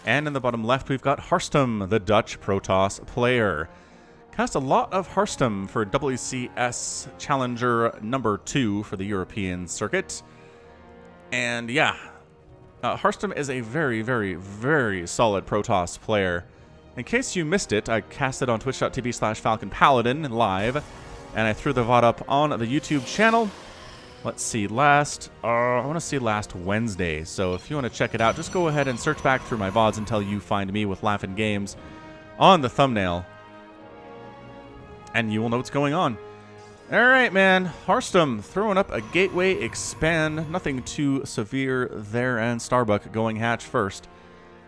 And in the bottom left, we've got Harstem, the Dutch Protoss player. Cast a lot of Harstem for WCS Challenger number 2 for the European circuit. And yeah, Harstem is a very, very, very solid Protoss player. In case you missed it, I cast it on twitch.tv/FalconPaladin live, and I threw the VOD up on the YouTube channel. Let's see, I want to see last Wednesday. So if you want to check it out, just go ahead and search back through my VODs until you find me with Laughin' Games on the thumbnail, and you will know what's going on. All right, man. Harstem throwing up a gateway expand. Nothing too severe there, and Starbuck going hatch first.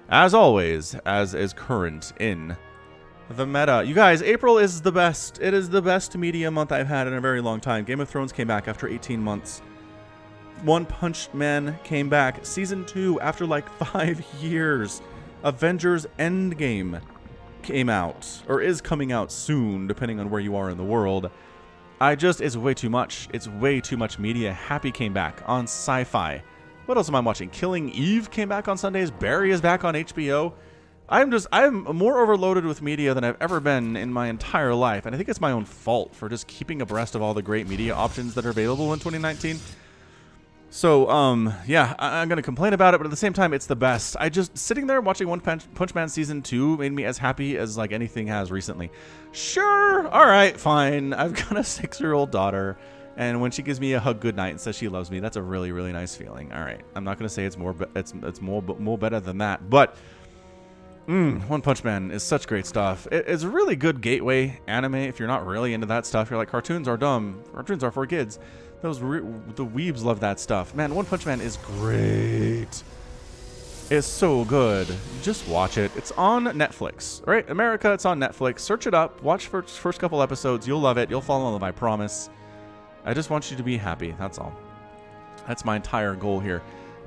As always, as is current in the meta. You guys, April is the best. It is the best media month I've had in a very long time. Game of Thrones came back after 18 months. One Punch Man came back. Season 2 after like 5 years. Avengers Endgame came out, or is coming out soon, depending on where you are in the world. It's way too much. It's way too much media. Happy came back on Sci-Fi. What else am I watching? Killing Eve came back on Sundays. Barry is back on HBO. I'm more overloaded with media than I've ever been in my entire life, and I think it's my own fault for just keeping abreast of all the great media options that are available in 2019. So, yeah, I'm going to complain about it, but at the same time, it's the best. Sitting there watching One Punch Man Season 2 made me as happy as, like, anything has recently. Sure, all right, fine. I've got a 6-year-old daughter, and when she gives me a hug goodnight and says she loves me, that's a really, really nice feeling. All right, I'm not going to say it's more better than that, but One Punch Man is such great stuff. It's a really good gateway anime if you're not really into that stuff. You're like, cartoons are dumb. Cartoons are for kids. The weebs love that stuff. Man, One Punch Man is great. It's so good. Just watch it. It's on Netflix, right? America, it's on Netflix. Search it up. Watch first couple episodes. You'll love it. You'll fall in love, I promise. I just want you to be happy. That's all. That's my entire goal here.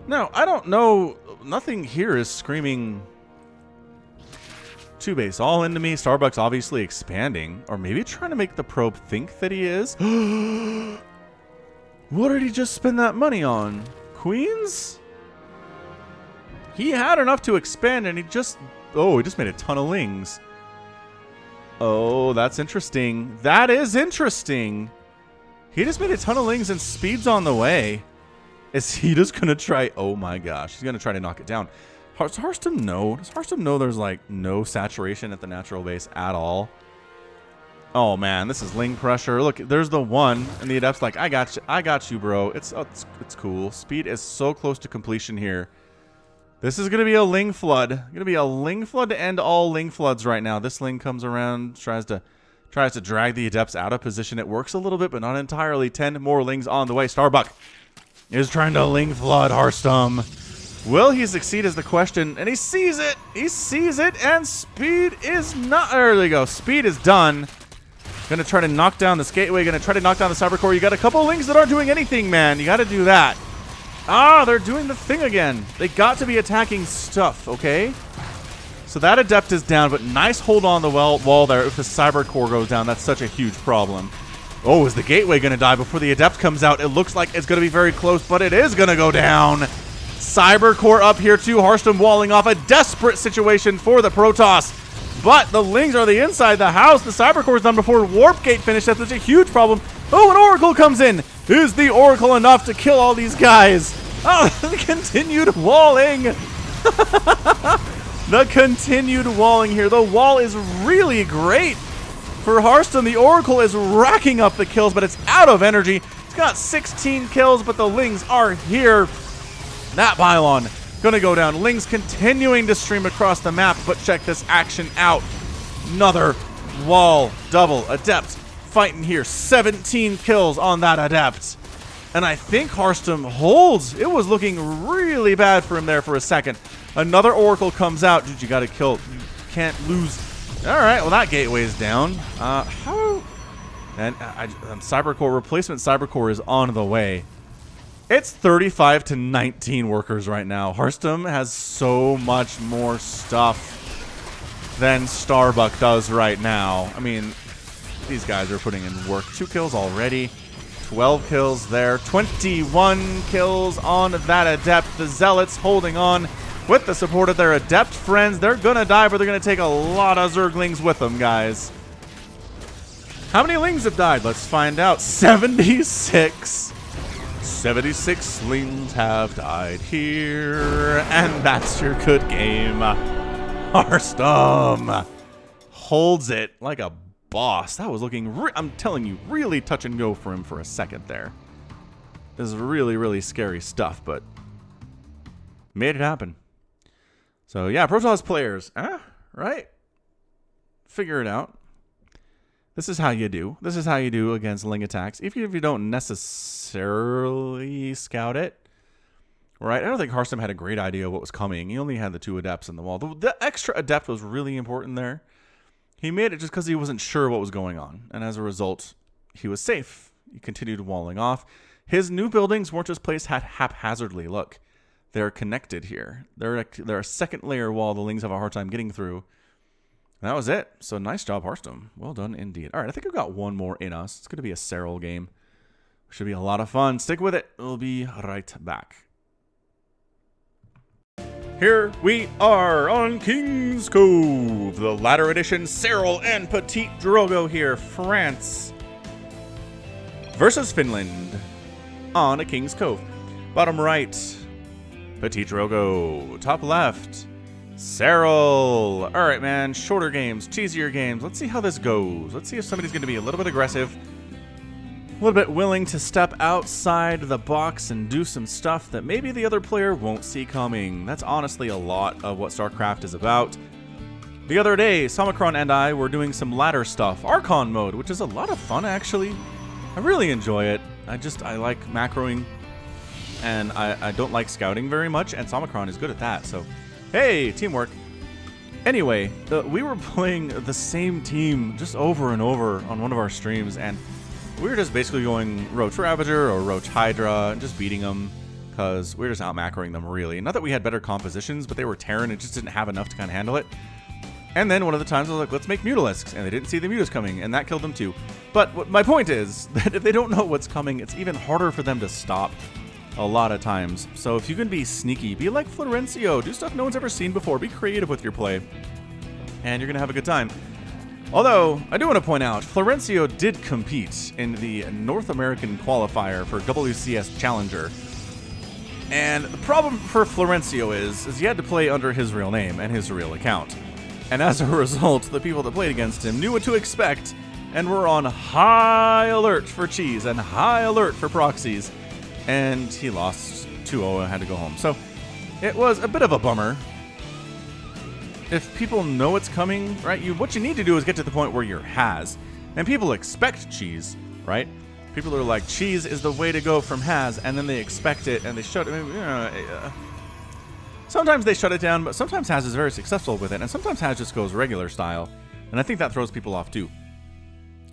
Now, I don't know. Nothing here is screaming 2-base all into me. Starbuck's obviously expanding, or maybe trying to make the probe think that he is. What did he just spend that money on? Queens? He had enough to expand, and he just made a ton of lings. Oh, that's interesting. That is interesting. He just made a ton of lings, and speed's on the way. Is he just gonna try? Oh my gosh, he's gonna try to knock it down. Does Harstem know? Does Harstem know there's like no saturation at the natural base at all? Oh man, this is ling pressure. Look, there's the one, and the Adept's like, I got you, bro. It's cool. Speed is so close to completion here. This is gonna be a ling flood. Gonna be a ling flood to end all ling floods right now. This ling comes around, tries to drag the Adepts out of position. It works a little bit, but not entirely. 10 more lings on the way. Starbuck is trying to ling flood Harstem. Will he succeed is the question, and he sees it. He sees it, and speed is not. There we go. Speed is done. Gonna try to knock down this gateway. Gonna try to knock down the cyber core. You got a couple of lings that aren't doing anything, man. You got to do that. Ah, they're doing the thing again. They got to be attacking stuff, okay? So that Adept is down, but nice hold on the wall there. If the cyber core goes down, that's such a huge problem. Oh, is the gateway gonna die before the Adept comes out? It looks like it's gonna be very close, but it is gonna go down. Cyber core up here too. Harstem walling off. A desperate situation for the Protoss. But the lings are the inside the house. The cyber core is done before warp gate finished. That's such a huge problem. Oh, an Oracle comes in. Is the Oracle enough to kill all these guys? Oh, the continued walling. The continued walling here. The wall is really great for Harstem. The Oracle is racking up the kills, but it's out of energy. It's got 16 kills, but the lings are here. That pylon gonna go down. Lings continuing to stream across the map, but check this action out. Another wall double. Adept fighting here. 17 kills on that Adept. And I think Harstem holds. It was looking really bad for him there for a second. Another Oracle comes out. Dude, you gotta kill. You can't lose. All right, well, that gateway is down. How? And Cybercore, replacement Cybercore is on the way. It's 35 to 19 workers right now. Harstem has so much more stuff than Starbuck does right now. I mean, these guys are putting in work. 2 kills already. 12 kills there. 21 kills on that Adept. The Zealots holding on. with the support of their adept friends. They're going to die, but they're going to take a lot of Zerglings with them, guys. How many Lings have died? Let's find out. 76. 76 Slings have died here. And that's your good game. Harstem holds it like a boss. That was looking, I'm telling you, really touch and go for him for a second there. This is really, really scary stuff, but made it happen. So yeah, Protoss players, right? Figure it out. This is how you do. This is how you do against Ling attacks, even if you don't necessarily scout it. Right? I don't think Harstem had a great idea of what was coming. He only had the 2 adepts in the wall. The extra adept was really important there. He made it just because he wasn't sure what was going on. And as a result, he was safe. He continued walling off. His new buildings weren't just placed haphazardly. Look, they're connected here. They're a second layer wall the Lings have a hard time getting through. And that was it. So nice job, Harstem. Well done indeed. All right, I think I've got one more in us. It's going to be a Serral game. Should be a lot of fun. Stick with it. We'll be right back. Here we are on King's Cove, the latter edition. Serral and Petit Drogo here, France versus Finland on a King's Cove. Bottom right, Petit Drogo. Top left, Serral. All right, man, shorter games, cheesier games. Let's see how this goes. Let's see if somebody's going to be a little bit aggressive, a little bit willing to step outside the box and do some stuff that maybe the other player won't see coming. That's honestly a lot of what StarCraft is about. The other day, Samacron and I were doing some ladder stuff, Archon mode, which is a lot of fun, actually. I really enjoy it. I like macroing, and I don't like scouting very much, and Samacron is good at that, so hey, teamwork. Anyway, we were playing the same team just over and over on one of our streams, and we were just basically going Roach Ravager or Roach Hydra and just beating them because we were just out macroing them, really. Not that we had better compositions, but they were Terran and just didn't have enough to kind of handle it. And then one of the times I was like, let's make Mutalisks, and they didn't see the Mutas coming, and that killed them too. But my point is that if they don't know what's coming, it's even harder for them to stop a lot of times. So if you can be sneaky, be like Florencio, do stuff no one's ever seen before, be creative with your play, and you're going to have a good time. Although, I do want to point out, Florencio did compete in the North American qualifier for WCS Challenger. And the problem for Florencio is he had to play under his real name and his real account. And as a result, the people that played against him knew what to expect and were on high alert for cheese and high alert for proxies. And he lost 2-0 and had to go home. So, it was a bit of a bummer. If people know it's coming, right, what you need to do is get to the point where you're has. And people expect cheese, right? People are like, cheese is the way to go from has, and then they expect it, and they shut it. Sometimes they shut it down, but sometimes has is very successful with it, and sometimes has just goes regular style. And I think that throws people off too.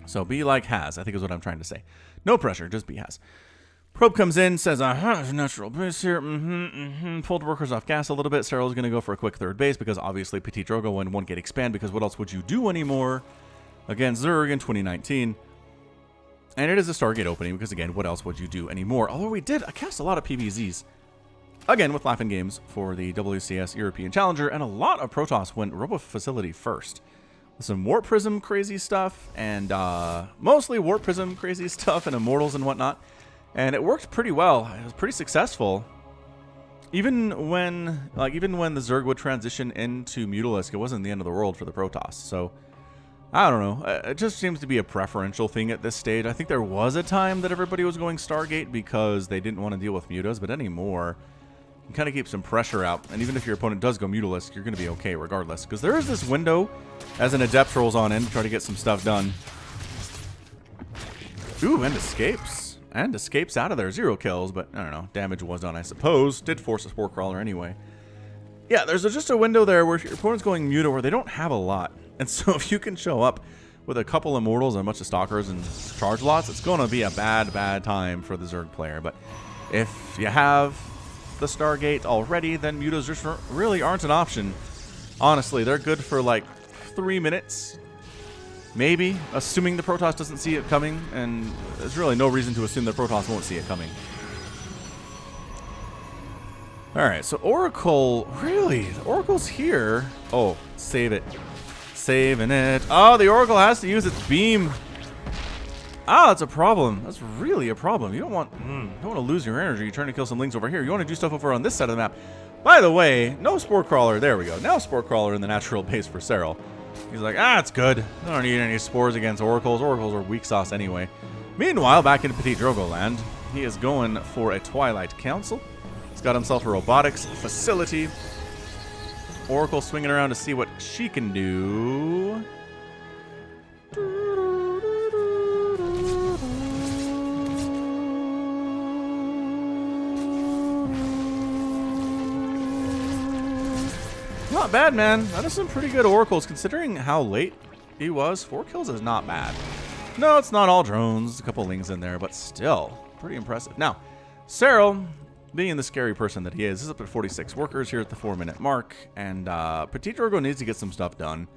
So be like has, I think is what I'm trying to say. No pressure, just be has. Probe comes in, says, natural base here. Pulled workers off gas a little bit. Serral's going to go for a quick third base because obviously Petit Drogo won't get expand because what else would you do anymore against Zerg in 2019? And it is a Stargate opening because, again, what else would you do anymore? Although we did cast a lot of PVZs. Again, with Laughing Games for the WCS European Challenger, and a lot of Protoss went Robo Facility first. With some Warp Prism crazy stuff, and mostly Warp Prism crazy stuff and Immortals and whatnot. And it worked pretty well. It was pretty successful. Even when the Zerg would transition into Mutalisk, it wasn't the end of the world for the Protoss. So, I don't know. It just seems to be a preferential thing at this stage. I think there was a time that everybody was going Stargate because they didn't want to deal with Mutas, but anymore, you can kind of keep some pressure out. And even if your opponent does go Mutalisk, you're going to be okay regardless. Because there is this window as an Adept rolls on in to try to get some stuff done. Ooh, and escapes. And escapes out of there. 0 kills, but I don't know. Damage was done, I suppose. Did force a Spore Crawler anyway. Yeah, there's just a window there where your opponent's going Muta where they don't have a lot. And so if you can show up with a couple Immortals and a bunch of Stalkers and charge lots, it's going to be a bad time for the Zerg player. But if you have the Stargate already, then Mutas just really aren't an option. Honestly, they're good for like 3 minutes. Maybe, assuming the Protoss doesn't see it coming, and there's really no reason to assume the Protoss won't see it coming. All right, so Oracle, really? The Oracle's here. Oh, save it. Saving it. Oh, the Oracle has to use its beam. Ah, that's a problem. That's really a problem. You don't want to lose your energy trying to kill some lings over here. You want to do stuff over on this side of the map. By the way, no Spore Crawler. There we go. Now Spore Crawler in the natural base for Serral. He's like, it's good. I don't need any spores against Oracles. Oracles are weak sauce anyway. Meanwhile, back in Petit Drogo land, he is going for a Twilight Council. He's got himself a robotics facility. Oracle swinging around to see what she can do. Not bad, man. That is some pretty good Oracles considering how late he was. 4 kills is not bad. No, it's not all drones. There's a couple lings in there, but still pretty impressive. Now, Serral, being the scary person that he is up at 46 workers here at the 4-minute mark, and Petit Drogo needs to get some stuff done.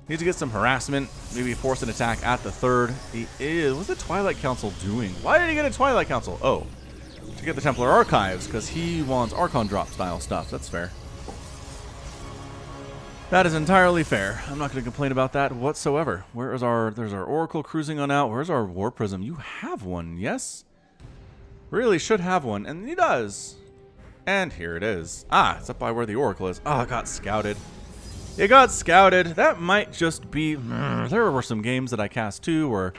Needs to get some harassment, maybe force an attack at the 3rd. He is. What's the Twilight Council doing? Why did he get a Twilight Council? Oh, to get the Templar Archives, because he wants Archon drop style stuff. That's fair. That is entirely fair. I'm not going to complain about that whatsoever. Where is there's our Oracle cruising on out. Where's our War Prism? You have one, yes? Really should have one, and he does. And here it is. It's up by where the Oracle is. It got scouted. It got scouted. That might just be... There were some games that I cast too where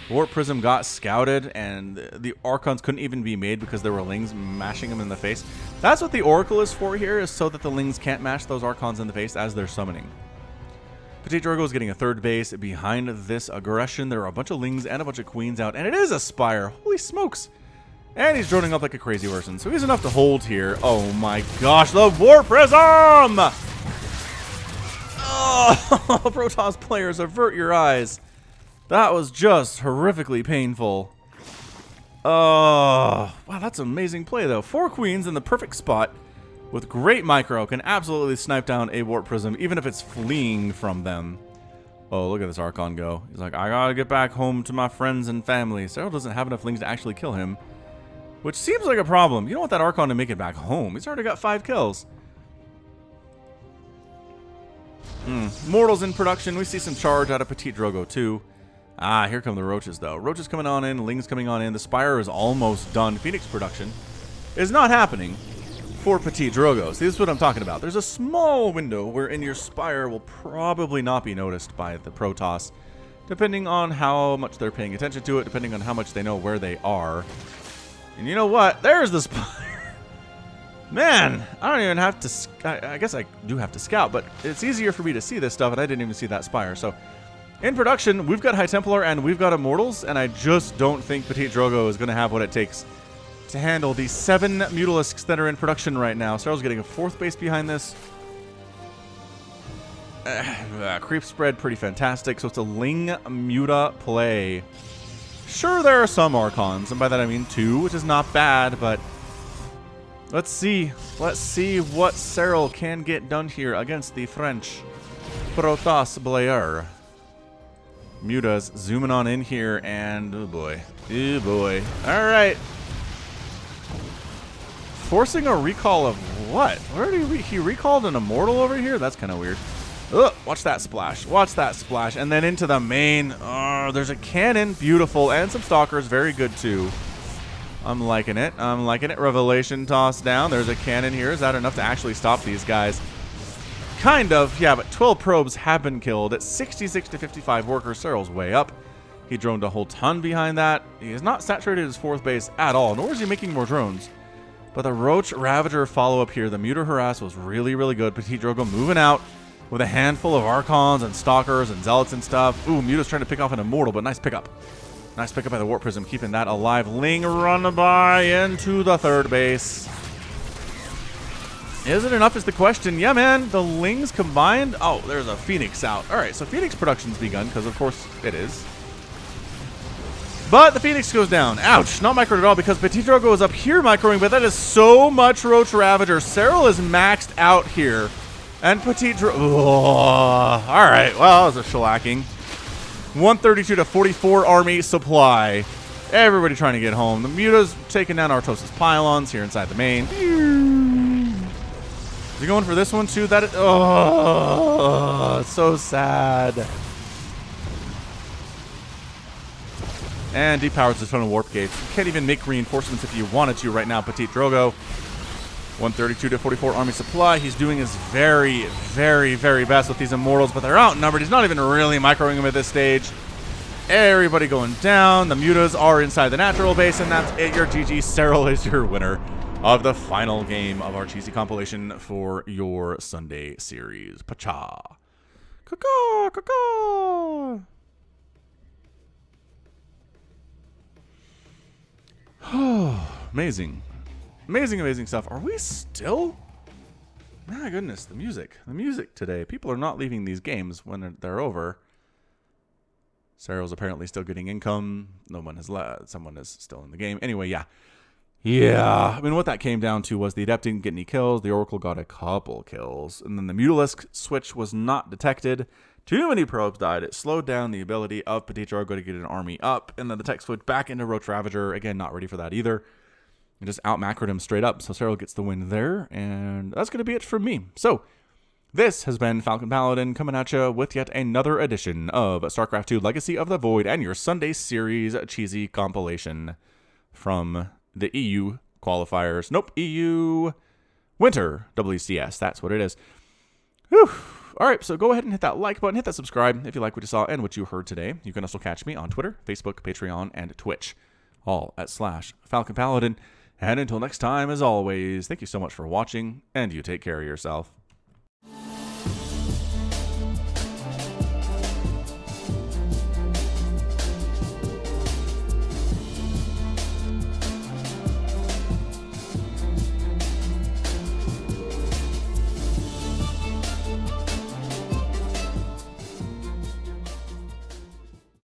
War Prism got scouted and the Archons couldn't even be made because there were lings mashing them in the face. That's what the Oracle is for here, is so that the lings can't mash those Archons in the face as they're summoning. Petit Drogo is getting a 3rd base. Behind this aggression, there are a bunch of lings and a bunch of queens out, and it is a Spire. Holy smokes. And he's droning up like a crazy person, so he's enough to hold here. Oh my gosh, the War Prism! Oh, Protoss players, avert your eyes. That was just horrifically painful. Oh, wow, that's an amazing play, though. 4 queens in the perfect spot with great micro can absolutely snipe down a Warp Prism, even if it's fleeing from them. Oh, look at this Archon go. He's like, I gotta get back home to my friends and family. Serral doesn't have enough lings to actually kill him, which seems like a problem. You don't want that Archon to make it back home. He's already got 5 kills. Mortals in production. We see some charge out of Petit Drogo too. Here come the roaches though. Roaches coming on in, lings coming on in. The Spire is almost done. Phoenix production is not happening for Petit Drogo. See, this is what I'm talking about. There's a small window wherein your Spire will probably not be noticed by the Protoss, depending on how much they're paying attention to it, depending on how much they know where they are. And you know what? There's the Spire. Man, I don't even have to... I guess I do have to scout, but it's easier for me to see this stuff, and I didn't even see that Spire. So, in production, we've got High Templar and we've got Immortals, and I just don't think Petit Drogo is going to have what it takes to handle the 7 Mutalisks that are in production right now. Serral's getting a 4th base behind this. Creep spread, pretty fantastic. So it's a Ling Muta play. Sure, there are some Archons, and by that I mean 2, which is not bad, but... Let's see what Serral can get done here against the French Protoss player. Muta's zooming on in here, and oh boy. All right. Forcing a recall of what? Where did he recalled an Immortal over here? That's kind of weird. Ugh, watch that splash. Watch that splash. And then into the main. Oh, there's a cannon. Beautiful. And some Stalkers. Very good, too. I'm liking it. I'm liking it. Revelation tossed down. There's a cannon here. Is that enough to actually stop these guys? Kind of. Yeah, but 12 probes have been killed. At 66 to 55 workers, Serral's way up. He droned a whole ton behind that. He has not saturated his 4th base at all, nor is he making more drones. But the Roach Ravager follow-up here, the Muta Harass was really, really good. Petit Drogo moving out with a handful of Archons and Stalkers and Zealots and stuff. Ooh, Muta's trying to pick off an Immortal, but nice pickup. Nice pickup by the Warp Prism, keeping that alive. Ling run by into the 3rd base. Is it enough is the question. Yeah, man, the Lings combined. Oh, there's a Phoenix out. All right, so Phoenix production's begun, because of course it is. But the Phoenix goes down. Ouch, not microed at all, because Petit Drogo is up here microing, but that is so much Roach Ravager. Serral is maxed out here. And Petit Drogo... Oh, all right, well, that was a shellacking. 132 to 44 army supply. Everybody trying to get home. The Muta's taking down Artosis pylons here inside the main. Is he going for this one too? That is, oh, it's so sad. And depowers a ton of warp gates. You can't even make reinforcements if you wanted to right now, Petit Drogo. 132 to 44 army supply. He's doing his very, very, very best with these immortals, but they're outnumbered. He's not even really microing them at this stage. Everybody going down. The mutas are inside the natural base, and that's it. Your GG. Serral is your winner of the final game of our cheesy compilation for your Sunday series. Pacha. Caw-caw, caw-caw. Amazing. Amazing, amazing stuff. Are we still? My goodness, the music. The music today. People are not leaving these games when they're over. Serral's apparently still getting income. No one has left. Someone is still in the game. Anyway, yeah. Yeah. I mean, what that came down to was the Adept didn't get any kills. The Oracle got a couple kills. And then the Mutalisk switch was not detected. Too many probes died. It slowed down the ability of Petit Drogo to get an army up. And then the tech switched back into Roach Ravager. Again, not ready for that either. And just out-macroed him straight up. So Serral gets the win there. And that's going to be it from me. So this has been Falcon Paladin coming at you with yet another edition of StarCraft 2 Legacy of the Void and your Sunday series cheesy compilation from the EU qualifiers. Nope, EU Winter WCS. That's what it is. Whew. All right, so go ahead and hit that like button, hit that subscribe if you like what you saw and what you heard today. You can also catch me on Twitter, Facebook, Patreon, and Twitch, all at /Falcon Paladin. And until next time, as always, thank you so much for watching, and you take care of yourself.